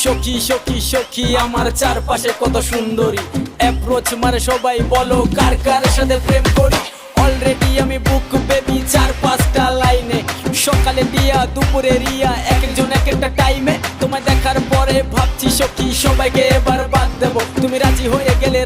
সখী সখী সখী আমার চারপাশে কত সুন্দরী, অ্যাপ্রোচ মারে সবাই বলো কার কার সাথে প্রেম করি। অলরেডি আমি বুক বেবি চার পাঁচটা লাইনে, সকালে দিয়া দুপুরে রিয়া, একজন এক একটা টাইমে। তোমায় দেখার পরে ভাবছি সখী সবাইকে এবার বাদ দেবো, তুমি রাজি হয়ে গেলে